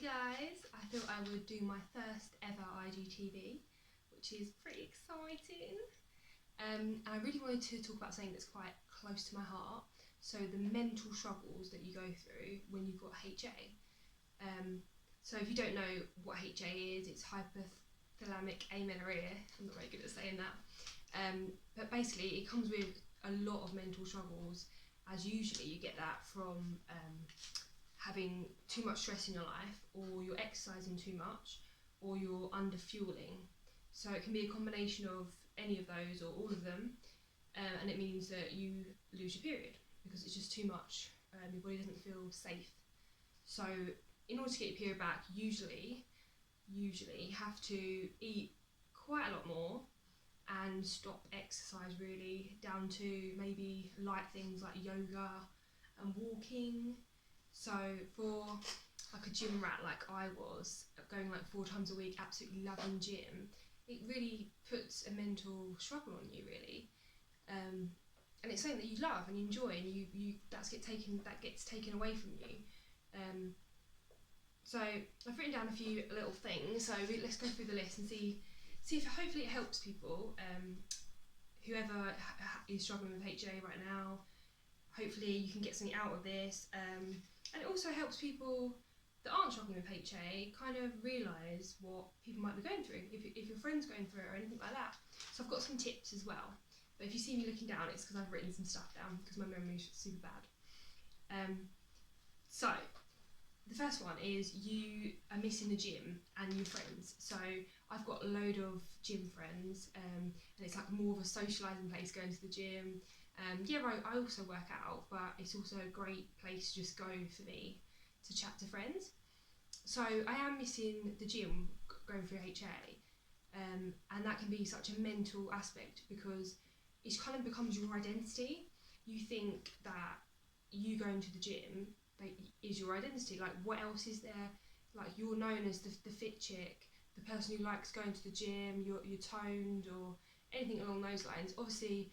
guys, I thought I would do my first ever IGTV, which is pretty exciting. And I really wanted to talk about something that's quite close to my heart. So the mental struggles that you go through when you've got HA. So if you don't know what HA is, it's Hypothalamic Amenorrhea. I'm not very good at saying that. But basically it comes with a lot of mental struggles, as usually you get that from having too much stress in your life, or you're exercising too much, or you're under fueling. So it can be a combination of any of those or all of them, and it means that you lose your period because it's just too much. Your body doesn't feel safe. So in order to get your period back, usually you have to eat quite a lot more and stop exercise really, down to maybe light things like yoga and walking. So for like a gym rat like I was, going like 4 times a week, absolutely loving gym, it really puts a mental struggle on you really. And it's something that you love and you enjoy, and that gets taken away from you. So I've written down a few little things, so let's go through the list and see if hopefully it helps people, whoever is struggling with HA right now. Hopefully you can get something out of this, and it also helps people that aren't struggling with HA kind of realise what people might be going through, if your friend's going through it or anything like that. So I've got some tips as well, but if you see me looking down, it's because I've written some stuff down because my memory is super bad. So the first one is you are missing the gym and your friends. So I've got a load of gym friends, and it's like more of a socialising place, going to the gym. I also work out, but it's also a great place to just go for me to chat to friends. So I am missing the gym going through HA, and that can be such a mental aspect because it kind of becomes your identity. You think that you going to the gym is your identity. Like, what else is there? Like, you're known as the fit chick, the person who likes going to the gym, you're toned, or anything along those lines. Obviously,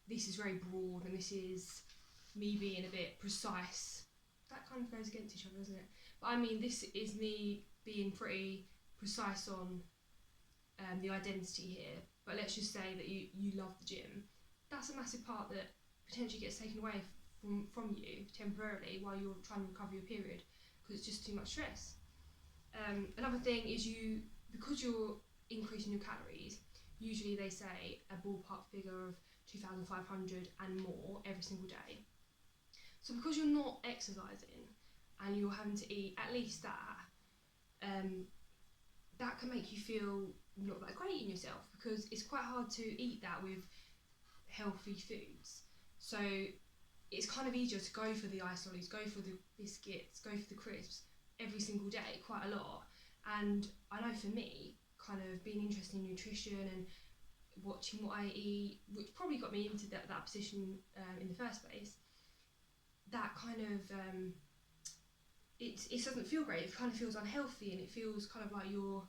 this is very broad, and this is me being a bit precise. That kind of goes against each other, doesn't it? But I mean, this is me being pretty precise on the identity here. But let's just say that you love the gym. That's a massive part that potentially gets taken away from you temporarily while you're trying to recover your period, because it's just too much stress. Another thing is because you're increasing your calories, usually they say a ballpark figure of 2,500 and more every single day. So because you're not exercising and you're having to eat at least that, that can make you feel not that great in yourself, because it's quite hard to eat that with healthy foods. So it's kind of easier to go for the ice lollies, go for the biscuits, go for the crisps every single day, quite a lot. And I know for me, kind of being interested in nutrition and watching what I eat, which probably got me into that position in the first place, that kind of, it doesn't feel great. It kind of feels unhealthy, and it feels kind of like you're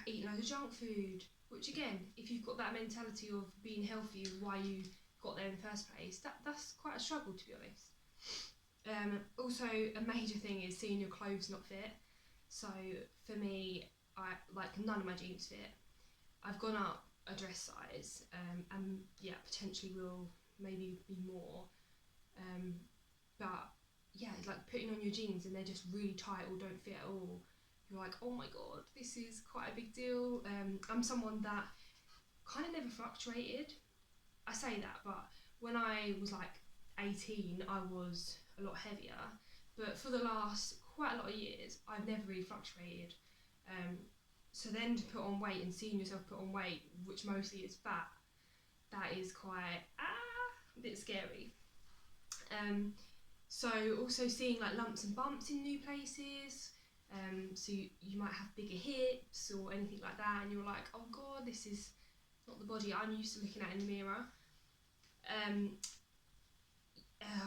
eating loads of junk food, which again, if you've got that mentality of being healthy is why you got there in the first place, that's quite a struggle, to be honest. Also, a major thing is seeing your clothes not fit. So for me, none of my jeans fit. I've gone up a dress size, and potentially will maybe be more. But yeah, it's like putting on your jeans and they're just really tight or don't fit at all. You're like, oh my god, this is quite a big deal. I'm someone that kind of never fluctuated. I say that, but when I was like 18, I was a lot heavier. But for the last quite a lot of years, I've never really fluctuated. So then to put on weight and seeing yourself put on weight, which mostly is fat, that is quite a bit scary. So also seeing like lumps and bumps in new places. So you might have bigger hips or anything like that, and you're like, oh god, this is not the body I'm used to looking at in the mirror.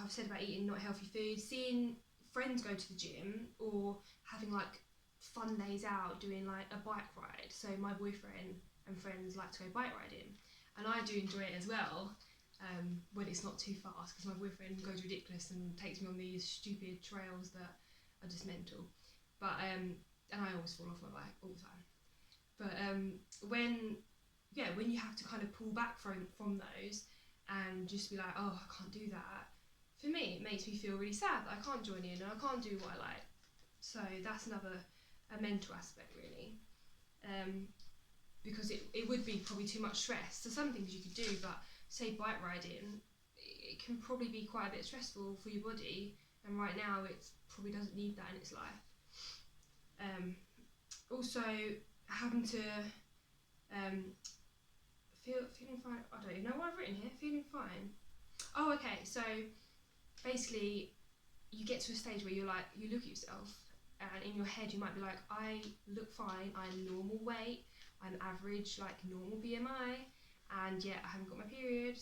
I've said about eating not healthy food, seeing friends go to the gym, or having like fun days out doing like a bike ride. So my boyfriend and friends like to go bike riding, and I do enjoy it as well, when it's not too fast, because my boyfriend goes ridiculous and takes me on these stupid trails that are just mental. But and I always fall off my bike all the time. But when you have to kind of pull back from those and just be like, oh, I can't do that, for me it makes me feel really sad that I can't join in and I can't do what I like. So that's a mental aspect really, because it would be probably too much stress. So some things you could do, but say bike riding, it can probably be quite a bit stressful for your body, and right now it probably doesn't need that in its life. Also having to feeling fine. I don't even know what I've written here. Feeling fine. Oh, okay. So basically, you get to a stage where you look at yourself, and in your head you might be like, I look fine. I'm normal weight. I'm average, like normal BMI, and yet I haven't got my period.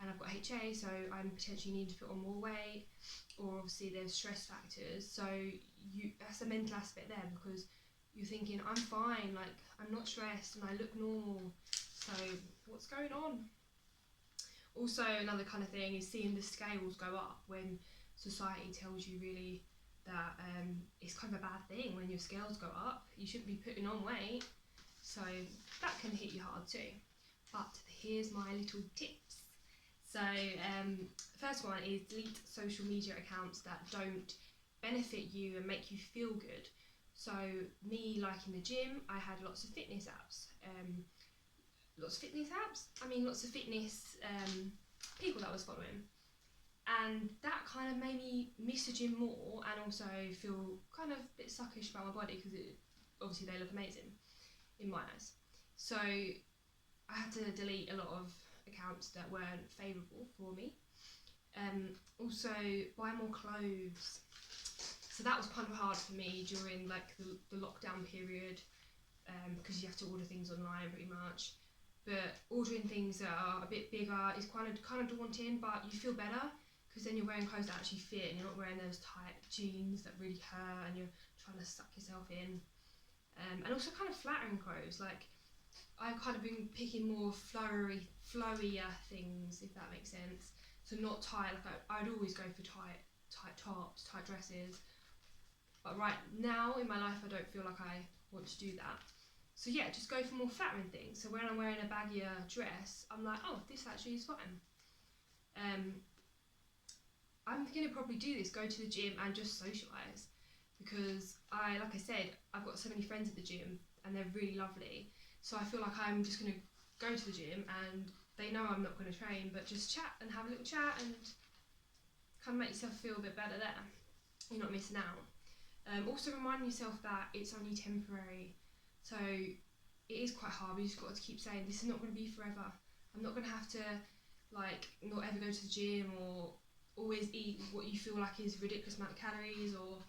And I've got HA, so I'm potentially needing to put on more weight. Or obviously there's stress factors. So that's a mental aspect there, because you're thinking, I'm fine, like I'm not stressed and I look normal, so what's going on? Also, another kind of thing is seeing the scales go up when society tells you really that it's kind of a bad thing when your scales go up. You shouldn't be putting on weight, so that can hit you hard too. But here's my little tips. So first one is delete social media accounts that don't benefit you and make you feel good. So me, like in the gym, I had lots of fitness apps. Lots of fitness people that I was following. And that kind of made me miss the gym more, and also feel kind of a bit suckish about my body, because obviously they look amazing in my eyes. So I had to delete a lot of accounts that weren't favourable for me. Also, buy more clothes. So that was kind of hard for me during like the lockdown period, because you have to order things online pretty much. But ordering things that are a bit bigger is kind of daunting, but you feel better because then you're wearing clothes that actually fit, and you're not wearing those tight jeans that really hurt and you're trying to suck yourself in. And also kind of flattering clothes. Like, I've kind of been picking more flowier things, if that makes sense. So not tight. Like I'd always go for tight tops, tight dresses. But right now in my life, I don't feel like I want to do that. So yeah, just go for more flattering things. So when I'm wearing a baggier dress, I'm like, oh, this actually is fine. I'm gonna probably do this, go to the gym and just socialise, because like I said, I've got so many friends at the gym and they're really lovely. So I feel like I'm just gonna go to the gym and they know I'm not gonna train, but just chat and have a little chat and kind of make yourself feel a bit better there. You're not missing out. Also remind yourself that it's only temporary. So it is quite hard, but you just got to keep saying, this is not going to be forever. I'm not going to have to like not ever go to the gym or always eat what you feel like is a ridiculous amount of calories or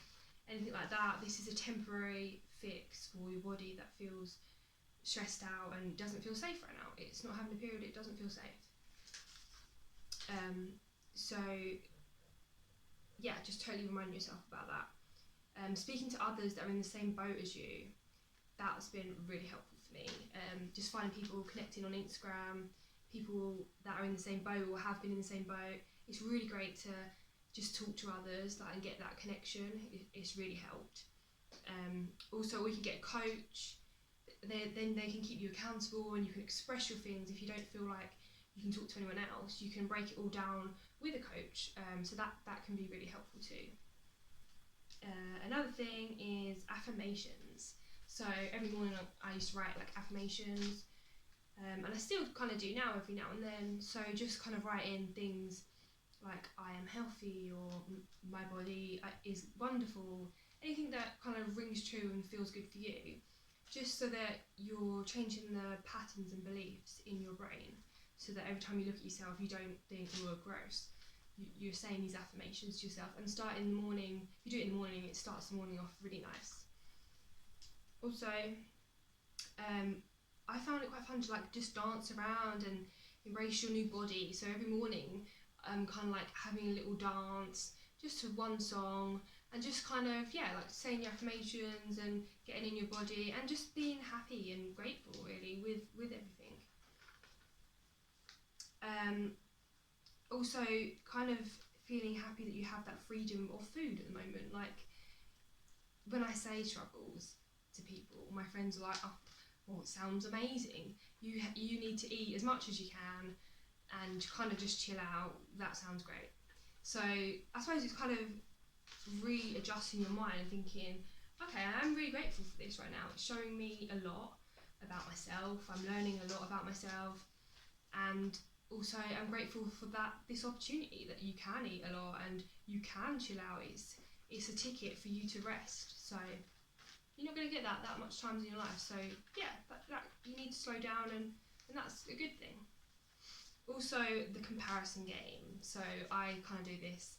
anything like that. This is a temporary fix for your body that feels stressed out and doesn't feel safe right now. It's not having a period, it doesn't feel safe. So yeah, just totally remind yourself about that. Speaking to others that are in the same boat as you, that's been really helpful for me. Just finding people, connecting on Instagram, people that are in the same boat or have been in the same boat. It's really great to just talk to others and get that connection. It's really helped. Also, we can get a coach. Then they can keep you accountable and you can express your feelings. If you don't feel like you can talk to anyone else, you can break it all down with a coach. So that can be really helpful too. Another thing is affirmations. So every morning I used to write like affirmations, and I still kind of do now every now and then. So just kind of writing things like I am healthy or my body is wonderful, anything that kind of rings true and feels good for you, just so that you're changing the patterns and beliefs in your brain, so that every time you look at yourself you don't think, oh, gross. You're saying these affirmations to yourself, and start in the morning. If you do it in the morning, it starts the morning off really nice. Also, I found it quite fun to like just dance around and embrace your new body. So every morning I'm kind of like having a little dance just to one song, and just kind of like saying your affirmations and getting in your body and just being happy and grateful really with everything. Also kind of feeling happy that you have that freedom of food at the moment. Like when I say struggles to people, my friends are like, oh, well, it sounds amazing. You need to eat as much as you can and kind of just chill out. That sounds great. So I suppose it's kind of readjusting your mind and thinking, okay, I'm really grateful for this right now. It's showing me a lot about myself. I'm learning a lot about myself, and also I'm grateful for this opportunity that you can eat a lot and you can chill out. It's a ticket for you to rest. So you're not going to get that much times in your life. So yeah, that you need to slow down, and that's a good thing. Also, the comparison game. So I kind of do this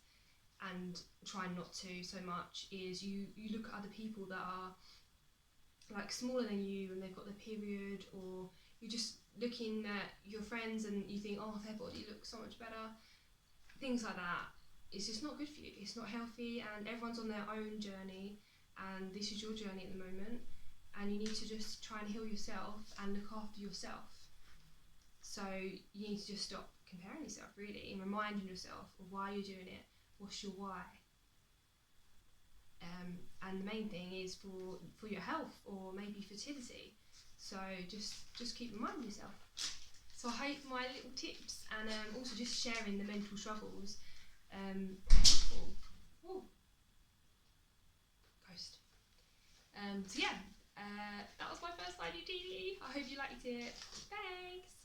and try not to so much, is you look at other people that are like smaller than you and they've got their period, or you're just looking at your friends and you think, oh, their body looks so much better. Things like that. It's just not good for you. It's not healthy, and everyone's on their own journey, and this is your journey at the moment, and you need to just try and heal yourself and look after yourself. So you need to just stop comparing yourself, really, and reminding yourself of why you're doing it. What's your why? And the main thing is for your health, or maybe fertility. So just keep reminding yourself. So I hope my little tips and also just sharing the mental struggles are helpful. Ooh. Ghost. So yeah, that was my first IGTV. I hope you liked it. Thanks.